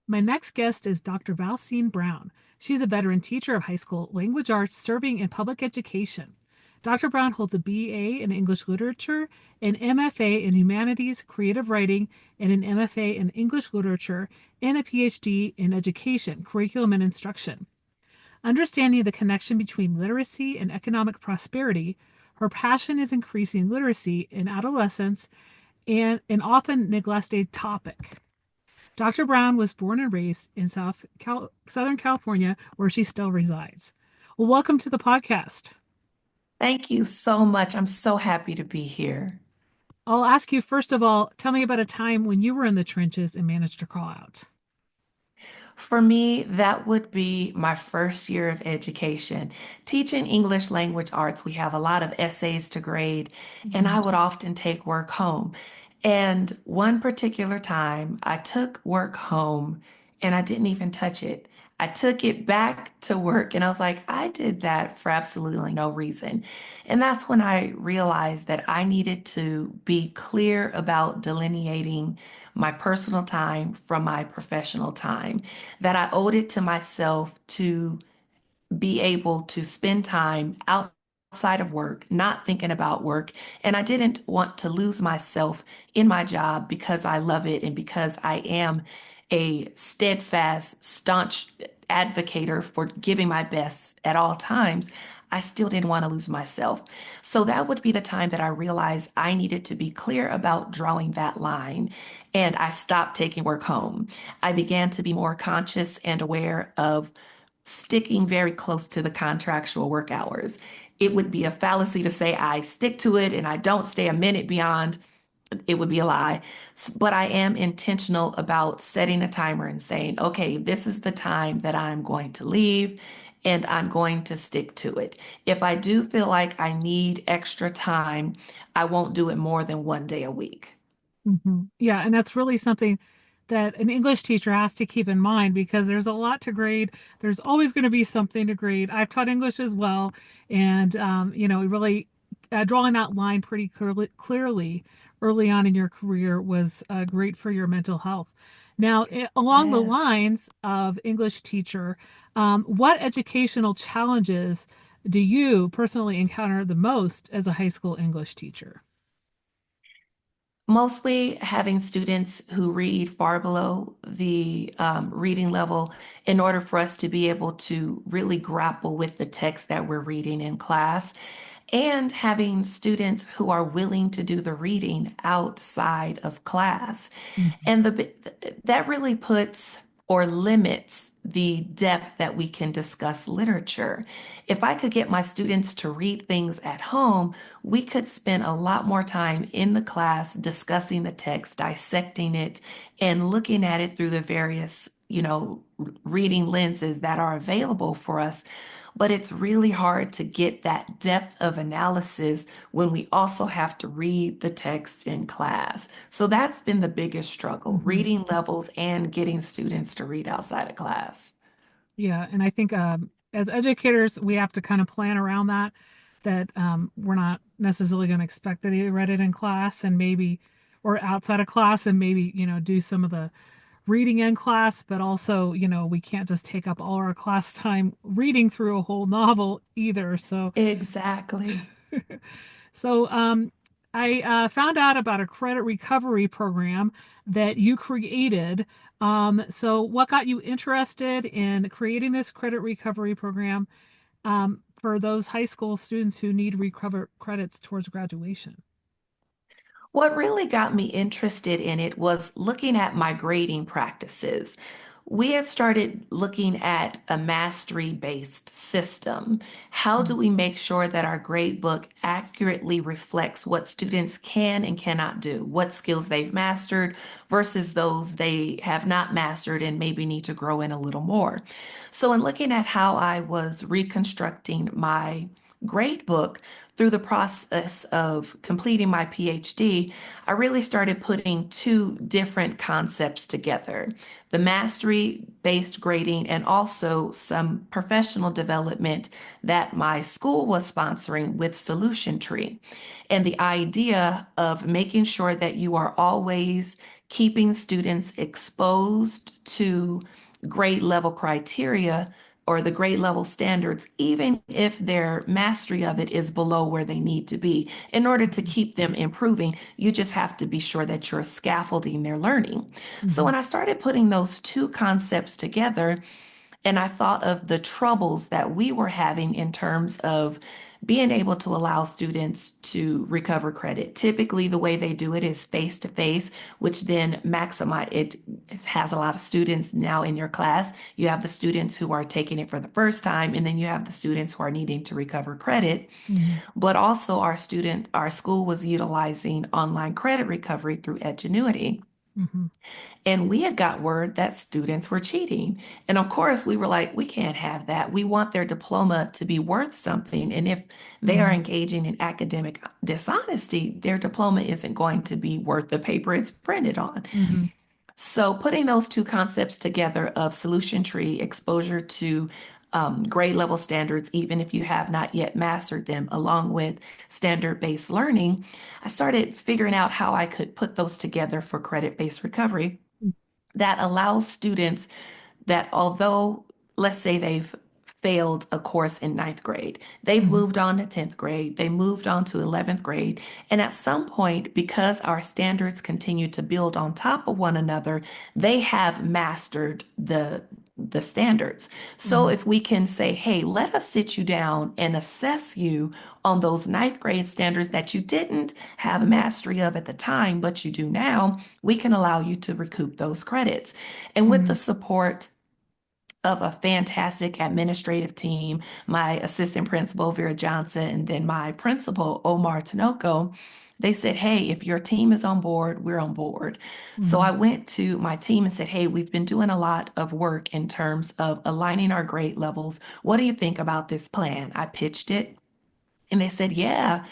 My next guest is Dr. Valcine Brown. She's a veteran teacher of high school language arts serving in public education. Dr. Brown holds a BA in English Literature, an MFA in Humanities, Creative Writing, and an MFA in English Literature, and a PhD in Education, Curriculum and Instruction. Understanding the connection between literacy and economic prosperity, her passion is increasing literacy in adolescents and an often neglected topic. Dr. Brown was born and raised in Southern California, where she still resides. Well, welcome to the podcast. Thank you so much. I'm so happy to be here. I'll ask you, first of all, tell me about a time when you were in the trenches and managed to crawl out. For me, that would be my first year of education. Teaching English language arts, we have a lot of essays to grade, and Mhm. I would often take work home. And one particular time, I took work home and I didn't even touch it. I took it back to work and I was like, I did that for absolutely no reason. And that's when I realized that I needed to be clear about delineating my personal time from my professional time, that I owed it to myself to be able to spend time outside of work, not thinking about work. And I didn't want to lose myself in my job because I love it and because I am a steadfast, staunch advocator for giving my best at all times. I still didn't want to lose myself. So that would be the time that I realized I needed to be clear about drawing that line. And I stopped taking work home. I began to be more conscious and aware of sticking very close to the contractual work hours. It would be a fallacy to say I stick to it and I don't stay a minute beyond. It would be a lie. But I am intentional about setting a timer and saying, okay, this is the time that I'm going to leave and I'm going to stick to it. If I do feel like I need extra time, I won't do it more than one day a week. Yeah, and that's really something that an English teacher has to keep in mind because there's a lot to grade. There's always going to be something to grade. I've taught English as well, and really drawing that line pretty clearly early on in your career was great for your mental health. Now, along the Yes. lines of English teacher, what educational challenges do you personally encounter the most as a high school English teacher? Mostly having students who read far below the reading level in order for us to be able to really grapple with the text that we're reading in class, and having students who are willing to do the reading outside of class. And that really puts or limits the depth that we can discuss literature. If I could get my students to read things at home, we could spend a lot more time in the class discussing the text, dissecting it, and looking at it through the various, reading lenses that are available for us. But it's really hard to get that depth of analysis when we also have to read the text in class. So that's been the biggest struggle, Mhm. reading levels and getting students to read outside of class. Yeah, and I think as educators, we have to kind of plan around that we're not necessarily going to expect that he read it in class and maybe, or outside of class and maybe, do some of the reading in class, but also, we can't just take up all our class time reading through a whole novel either. Exactly. So I found out about a credit recovery program that you created. So what got you interested in creating this credit recovery program for those high school students who need recover credits towards graduation? What really got me interested in it was looking at my grading practices. We had started looking at a mastery-based system. How do we make sure that our grade book accurately reflects what students can and cannot do, what skills they've mastered versus those they have not mastered and maybe need to grow in a little more? So, in looking at how I was reconstructing my grade book through the process of completing my PhD, I really started putting two different concepts together, the mastery based grading and also some professional development that my school was sponsoring with Solution Tree. And the idea of making sure that you are always keeping students exposed to grade level criteria or the grade level standards, even if their mastery of it is below where they need to be. In order to keep them improving, you just have to be sure that you're scaffolding their learning. So Mm-hmm. when I started putting those two concepts together, and I thought of the troubles that we were having in terms of being able to allow students to recover credit. Typically, the way they do it is face to face, which then maximize it has a lot of students now in your class. You have the students who are taking it for the first time, and then you have the students who are needing to recover credit. Mm-hmm. But also our school was utilizing online credit recovery through Edgenuity. Mm-hmm. And we had got word that students were cheating. And of course, we were like, we can't have that. We want their diploma to be worth something. And if they are Mm-hmm. engaging in academic dishonesty, their diploma isn't going to be worth the paper it's printed on. Mm-hmm. So, putting those two concepts together of solution tree, exposure to grade level standards, even if you have not yet mastered them, along with standard based learning, I started figuring out how I could put those together for credit based recovery that allows students that although, let's say they've failed a course in ninth grade, they've Mm-hmm. moved on to 10th grade, they moved on to 11th grade. And at some point, because our standards continue to build on top of one another, they have mastered the standards. So Mm-hmm. if we can say, hey, let us sit you down and assess you on those ninth grade standards that you didn't have mastery of at the time, but you do now, we can allow you to recoup those credits. And with the Mm-hmm. support of a fantastic administrative team, my assistant principal, Vera Johnson, and then my principal, Omar Tinoco, they said, hey, if your team is on board, we're on board. So Mm-hmm. I went to my team and said, hey, we've been doing a lot of work in terms of aligning our grade levels. What do you think about this plan? I pitched it. And they said, yeah,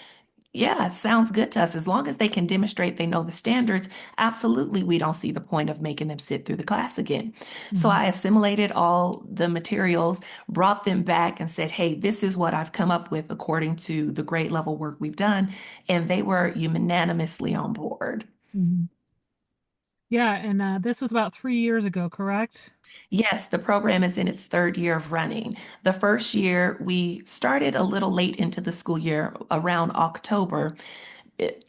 it sounds good to us. As long as they can demonstrate they know the standards, absolutely, we don't see the point of making them sit through the class again. So Mm-hmm. I assimilated all the materials, brought them back, and said, hey, this is what I've come up with according to the grade level work we've done. And they were unanimously on board. Mm-hmm. Yeah, and this was about 3 years ago, correct? Yes, the program is in its third year of running. The first year, we started a little late into the school year, around October.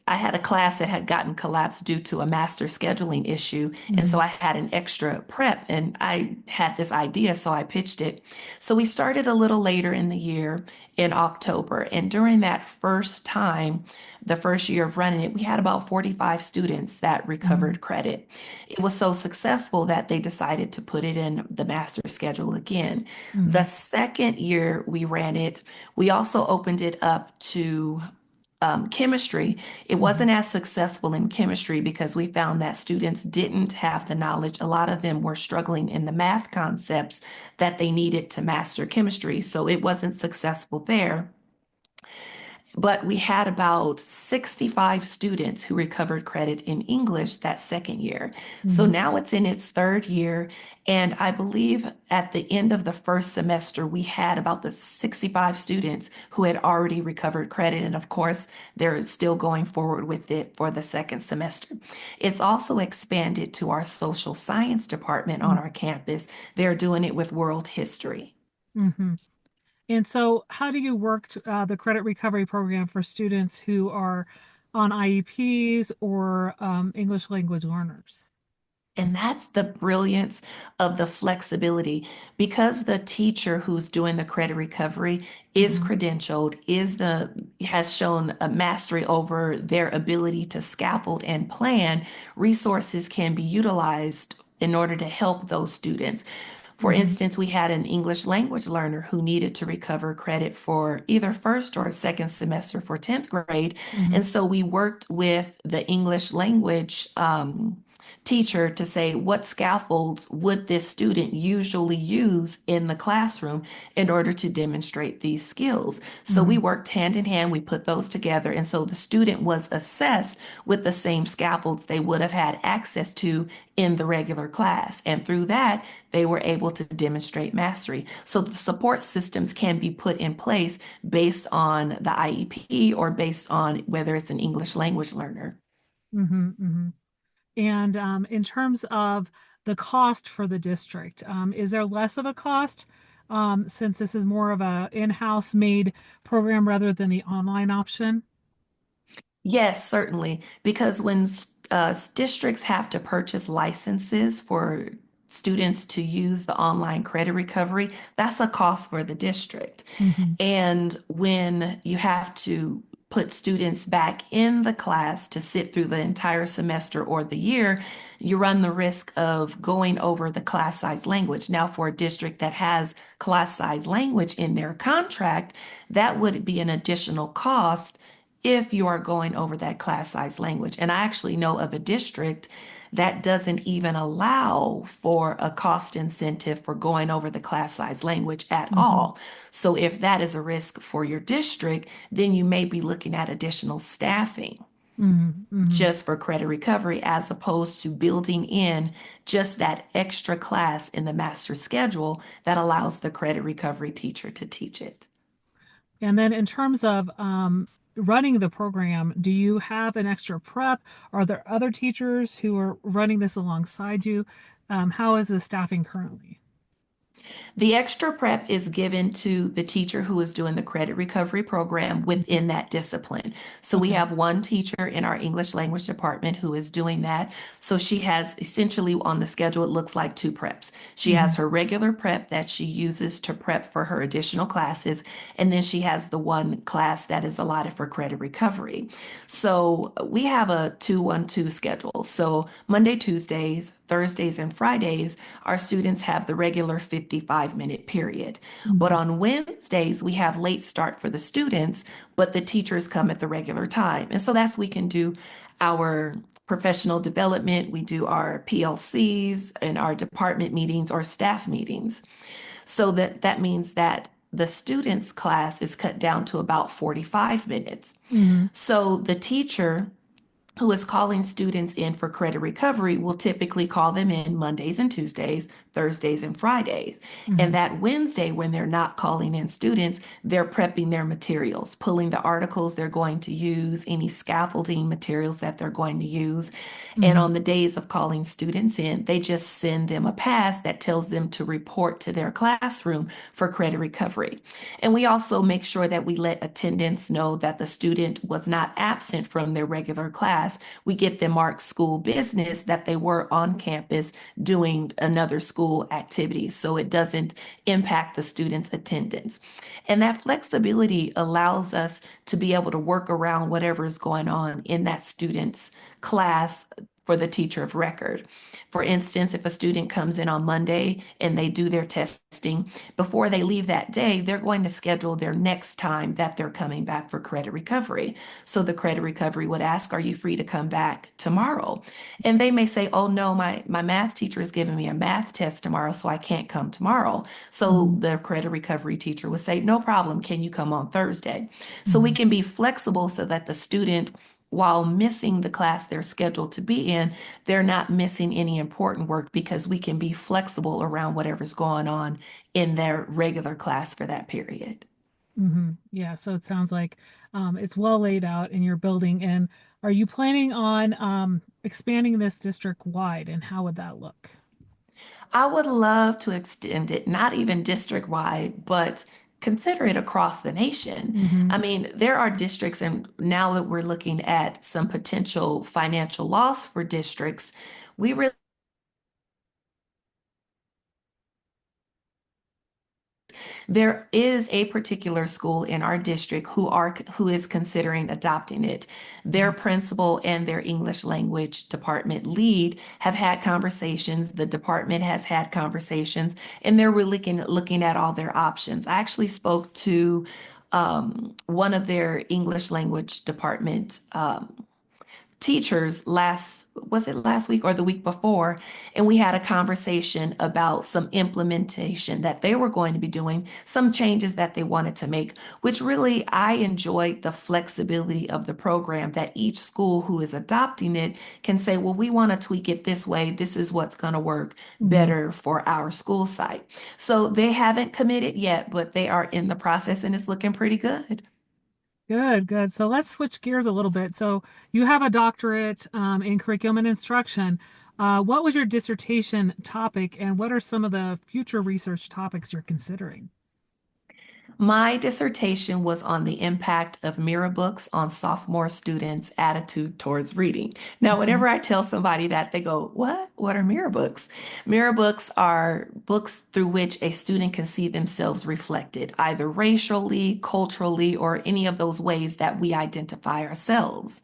I had a class that had gotten collapsed due to a master scheduling issue. And Mm-hmm. so I had an extra prep and I had this idea, so I pitched it. So we started a little later in the year in October. And during that first time, the first year of running it, we had about 45 students that Mm-hmm. recovered credit. It was so successful that they decided to put it in the master schedule again. The Mm-hmm. second year we ran it, we also opened it up to chemistry. It Mm-hmm. wasn't as successful in chemistry because we found that students didn't have the knowledge. A lot of them were struggling in the math concepts that they needed to master chemistry. So it wasn't successful there. But we had about 65 students who recovered credit in English that second year. So Mm-hmm. now it's in its third year. And I believe at the end of the first semester, we had about the 65 students who had already recovered credit. And of course, they're still going forward with it for the second semester. It's also expanded to our social science department on our campus. They're doing it with world history. Mm-hmm. And so, how do you work the credit recovery program for students who are on IEPs or English language learners? And that's the brilliance of the flexibility because the teacher who's doing the credit recovery is Mm-hmm. credentialed, has shown a mastery over their ability to scaffold and plan, resources can be utilized in order to help those students. For Mm-hmm. instance, we had an English language learner who needed to recover credit for either first or second semester for 10th grade. Mm-hmm. And so we worked with the English language teacher to say what scaffolds would this student usually use in the classroom in order to demonstrate these skills. So Mm-hmm. we worked hand in hand, we put those together. And so the student was assessed with the same scaffolds they would have had access to in the regular class. And through that, they were able to demonstrate mastery. So the support systems can be put in place based on the IEP or based on whether it's an English language learner. Mm-hmm. Mm-hmm. And in terms of the cost for the district, is there less of a cost since this is more of a in-house made program rather than the online option? Yes, certainly. Because when districts have to purchase licenses for students to use the online credit recovery, that's a cost for the district. Hmm. And when you have to put students back in the class to sit through the entire semester or the year, you run the risk of going over the class size language. Now, for a district that has class size language in their contract, that would be an additional cost if you are going over that class size language. And I actually know of a district that doesn't even allow for a cost incentive for going over the class size language at Hmm. all. So if that is a risk for your district, then you may be looking at additional staffing Hmm. Hmm. just for credit recovery as opposed to building in just that extra class in the master schedule that allows the credit recovery teacher to teach it. And then in terms of running the program, do you have an extra prep? Are there other teachers who are running this alongside you? How is the staffing currently? The extra prep is given to the teacher who is doing the credit recovery program Mhm. within that discipline. So we Okay. have one teacher in our English language department who is doing that. So she has essentially on the schedule, it looks like two preps. She has Hmm. her regular prep that she uses to prep for her additional classes, and then she has the one class that is allotted for credit recovery. So we have a 2-1-2 schedule. So Monday, Tuesdays, Thursdays, and Fridays, our students have the regular 55-minute period. But Hmm. on Wednesdays, we have late start for the students, but the teachers come at the regular time. And so that's we can do our professional development, we do our PLCs and our department meetings or staff meetings. So that means that the students' class is cut down to about 45 minutes. Hmm. So the teacher who is calling students in for credit recovery will typically call them in Mondays and Tuesdays, Thursdays and Fridays. And Hmm. that Wednesday, when they're not calling in students, they're prepping their materials, pulling the articles they're going to use, any scaffolding materials that they're going to use. And Hmm. on the days of calling students in, they just send them a pass that tells them to report to their classroom for credit recovery. And we also make sure that we let attendants know that the student was not absent from their regular class. We get them marked school business that they were on campus doing another school activity so it doesn't impact the student's attendance. And that flexibility allows us to be able to work around whatever is going on in that student's class for the teacher of record. For instance, if a student comes in on Monday and they do their testing, before they leave that day, they're going to schedule their next time that they're coming back for credit recovery. So the credit recovery would ask, are you free to come back tomorrow? And they may say, oh no, my math teacher is giving me a math test tomorrow, so I can't come tomorrow. So Hmm. the credit recovery teacher would say, no problem, can you come on Thursday? So we Hmm. can be flexible so that the student while missing the class they're scheduled to be in, they're not missing any important work because we can be flexible around whatever's going on in their regular class for that period. Hmm. Yeah, so it sounds like it's well laid out in your building. And are you planning on expanding this district wide, and how would that look? I would love to extend it, not even district wide, but consider it across the nation. Hmm. I mean, there are districts, and now that we're looking at some potential financial loss for districts, we really there is a particular school in our district who is considering adopting it. Their principal and their English language department lead have had conversations. The department has had conversations, and they're really looking at all their options. I actually spoke to one of their English language department teachers was it last week or the week before? And we had a conversation about some implementation that they were going to be doing, some changes that they wanted to make, which really I enjoyed the flexibility of the program that each school who is adopting it can say, well, we want to tweak it this way. This is what's going to work Hmm. better for our school site. So they haven't committed yet, but they are in the process and it's looking pretty good. Good, good. So let's switch gears a little bit. So you have a doctorate in curriculum and instruction. What was your dissertation topic, and what are some of the future research topics you're considering? My dissertation was on the impact of mirror books on sophomore students' attitude towards reading. Now, Mhm, whenever I tell somebody that, they go, "What? What are mirror books?" Mirror books are books through which a student can see themselves reflected, either racially, culturally, or any of those ways that we identify ourselves.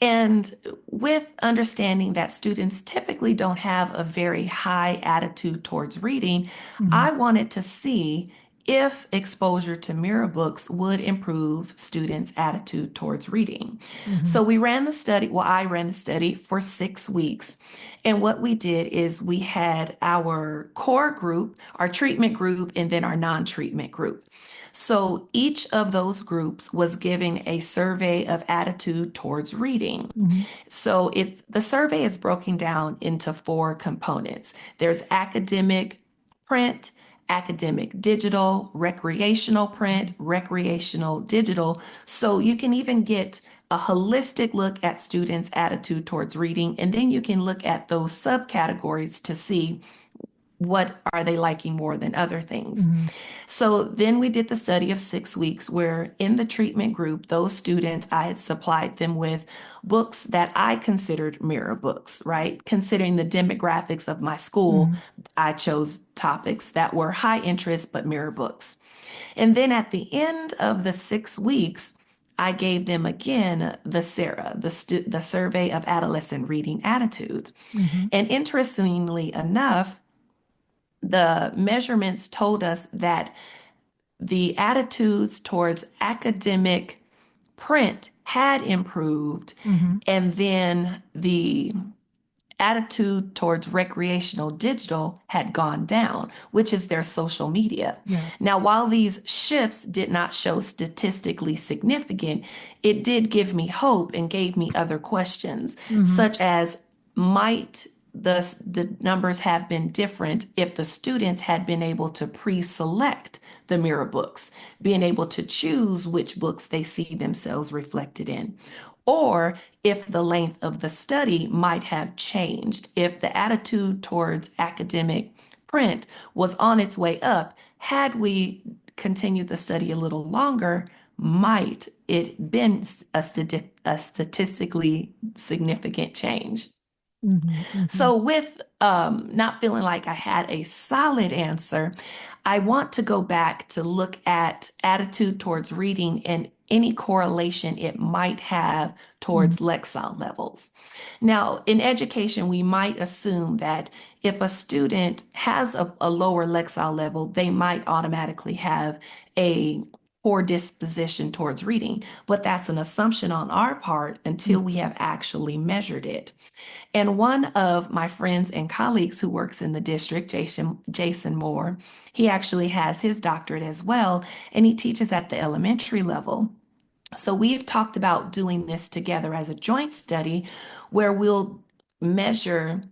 And with understanding that students typically don't have a very high attitude towards reading, mhm, I wanted to see if exposure to mirror books would improve students' attitude towards reading. mhm, So we ran the study, well, I ran the study for 6 weeks. And what we did is we had our core group, our treatment group, and then our non-treatment group. So each of those groups was giving a survey of attitude towards reading. mhm, So the survey is broken down into four components. There's academic print, academic digital, recreational print, mhm, recreational digital. So you can even get a holistic look at students' attitude towards reading, and then you can look at those subcategories to see what are they liking more than other things. mhm, So then we did the study of 6 weeks where in the treatment group, those students, I had supplied them with books that I considered mirror books, right? Considering the demographics of my school, mhm, I chose topics that were high interest but mirror books. And then at the end of the 6 weeks, I gave them again the SARA, the Survey of Adolescent Reading Attitudes. mhm, And interestingly enough, the measurements told us that the attitudes towards academic print had improved, mhm. and then the attitude towards recreational digital had gone down, which is their social media. Yeah. Now, while these shifts did not show statistically significant, it did give me hope and gave me other questions, Mhm, such as might the numbers have been different if the students had been able to pre-select the mirror books, being able to choose which books they see themselves reflected in, or if the length of the study might have changed, if the attitude towards academic print was on its way up, had we continued the study a little longer, might it been a statistically significant change? mhm, mhm, So, with not feeling like I had a solid answer, I want to go back to look at attitude towards reading and any correlation it might have mhm, towards Lexile levels. Now, in education, we might assume that if a student has a lower Lexile level, they might automatically have a poor disposition towards reading. But that's an assumption on our part until we mhm, have actually measured it. And one of my friends and colleagues who works in the district, Jason Moore, he actually has his doctorate as well, and he teaches at the elementary level. So we've talked about doing this together as a joint study where we'll measure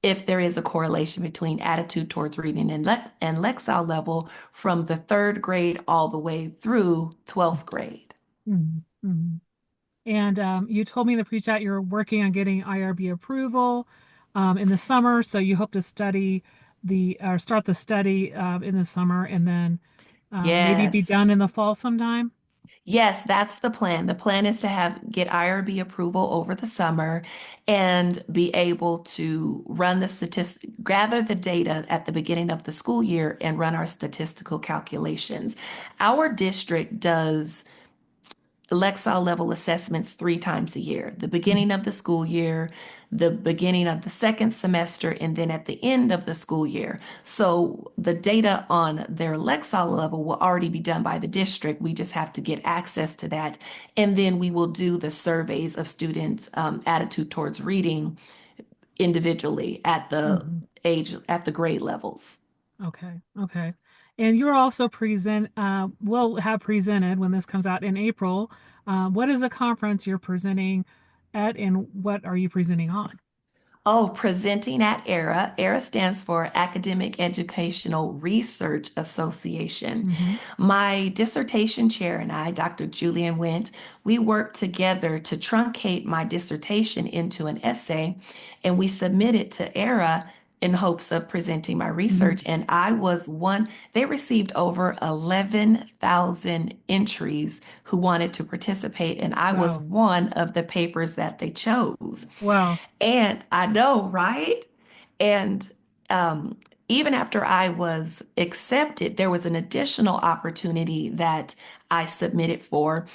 if there is a correlation between attitude towards reading and Lexile level from the third grade all the way through 12th grade. mhm, mhm. And you told me in the pre-chat you're working on getting IRB approval in the summer, so you hope to study the or start the study in the summer, and then maybe be done in Yes. the fall sometime. Yes, that's the plan. The plan is to have get IRB approval over the summer and be able to run the statistic, gather the data at the beginning of the school year and run our statistical calculations. Our district does Lexile level assessments 3 times a year, the beginning Mhm, of the school year, the beginning of the second semester, and then at the end of the school year. So the data on their Lexile level will already be done by the district. We just have to get access to that. And then we will do the surveys of students' attitude towards reading individually at mhm. at the grade levels. Okay, okay. And you're also will have presented when this comes out in April. What is a conference you're presenting at, and what are you presenting on? Oh, presenting at ERA. ERA stands for Academic Educational Research Association. Hmm. My dissertation chair and I, Dr. Julian Went, we worked together to truncate my dissertation into an essay, and we submitted to ERA in hopes of presenting my Hmm. research. And I was one, they received over 11,000 entries who wanted to participate, and I was Wow. one of the papers that they chose. Wow. And I know, right? And um, even after I was accepted, there was an additional opportunity that I submitted for.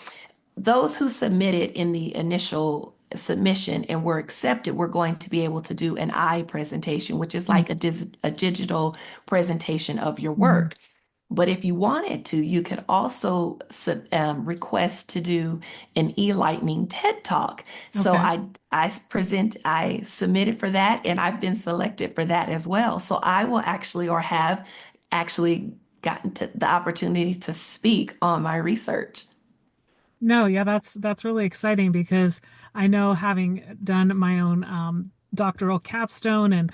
Those who submitted in the initial submission and were accepted were going to be able to do an I presentation, which is like a digital presentation of your Hmm. work. But if you wanted to, you could also request to do an e-lightning TED Talk. So Okay. I submitted for that, and I've been selected for that as well. So I will actually, or have actually gotten to the opportunity to speak on my research. No, yeah, that's really exciting because I know having done my own doctoral capstone and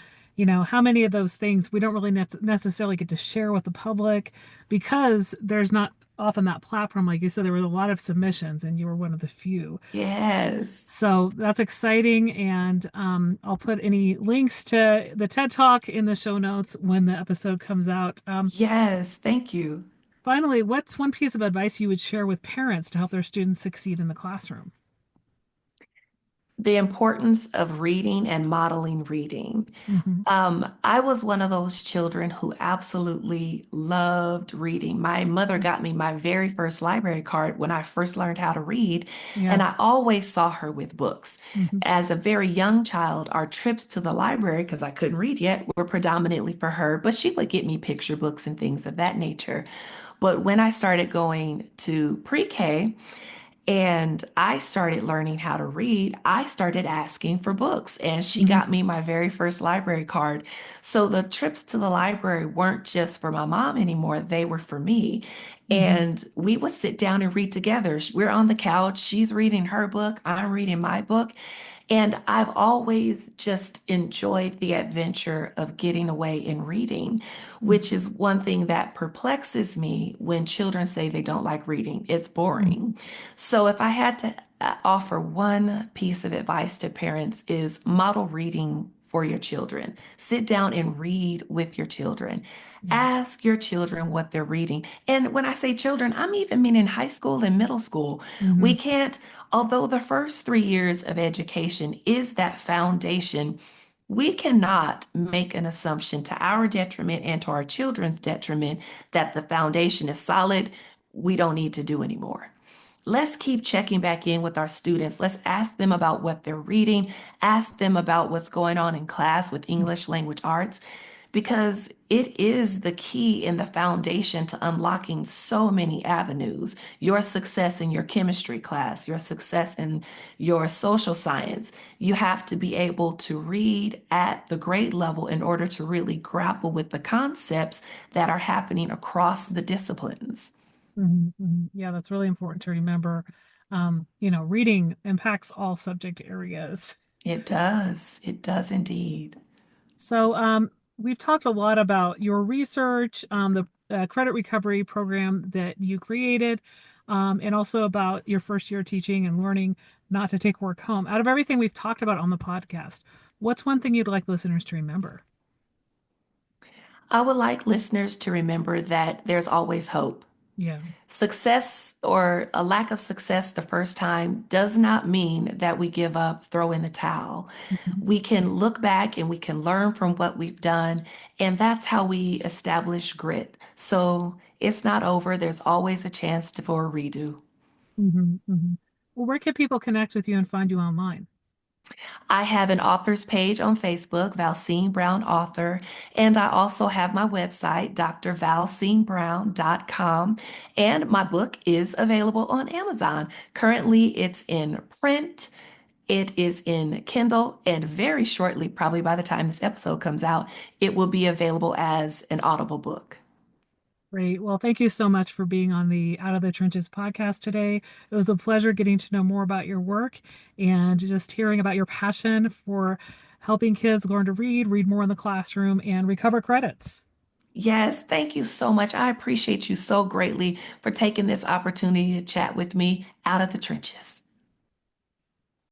how many of those things we don't really necessarily get to share with the public because there's not often that platform. Like you said, there were a lot of submissions and you were one of the few. Yes. So that's exciting. And I'll put any links to the TED Talk in the show notes when the episode comes out. Yes. Thank you. Finally, what's one piece of advice you would share with parents to help their students succeed in the classroom? The importance of reading and modeling reading. Hmm. I was one of those children who absolutely loved reading. My mother got me my very first library card when I first learned how to read, Yeah. and I always saw her with books. Hmm. As a very young child, our trips to the library, because I couldn't read yet, were predominantly for her, but she would get me picture books and things of that nature. But when I started going to pre-K, and I started learning how to read, I started asking for books, and she Hmm. got me my very first library card. So the trips to the library weren't just for my mom anymore, they were for me. Hmm. And we would sit down and read together. We're on the couch, she's reading her book, I'm reading my book. And I've always just enjoyed the adventure of getting away and reading, which is one thing that perplexes me when children say they don't like reading. It's Hmm. boring. So if I had to offer one piece of advice to parents is model reading for your children. Sit down and read with your children. Yeah. Ask your children what they're reading. And when I say children, I'm even meaning high school and middle school. Hmm. We can't, although the first 3 years of education is that foundation, we cannot make an assumption to our detriment and to our children's detriment that the foundation is solid. We don't need to do anymore. Let's keep checking back in with our students. Let's ask them about what they're reading, ask them about what's going on in class with English language arts, because it is the key and the foundation to unlocking so many avenues. Your success in your chemistry class, your success in your social science, you have to be able to read at the grade level in order to really grapple with the concepts that are happening across the disciplines. Hmm. Hmm. Yeah, that's really important to remember. Reading impacts all subject areas. It does. It does indeed. So, we've talked a lot about your research, the credit recovery program that you created, and also about your first year teaching and learning not to take work home. Out of everything we've talked about on the podcast, what's one thing you'd like listeners to remember? I would like listeners to remember that there's always hope. Yeah. Success or a lack of success the first time does not mean that we give up, throw in the towel. Mhm. We can look back and we can learn from what we've done, and that's how we establish grit. So it's not over. There's always a chance for a redo. Mhm. Mhm. Well, where can people connect with you and find you online? I have an author's page on Facebook, Valcine Brown Author, and I also have my website, drvalcinebrown.com, and my book is available on Amazon. Currently, it's in print, it is in Kindle, and very shortly, probably by the time this episode comes out, it will be available as an Audible book. Great. Well, thank you so much for being on the Out of the Trenches podcast today. It was a pleasure getting to know more about your work and just hearing about your passion for helping kids learn to read more in the classroom, and recover credits. Yes, thank you so much. I appreciate you so greatly for taking this opportunity to chat with me out of the trenches.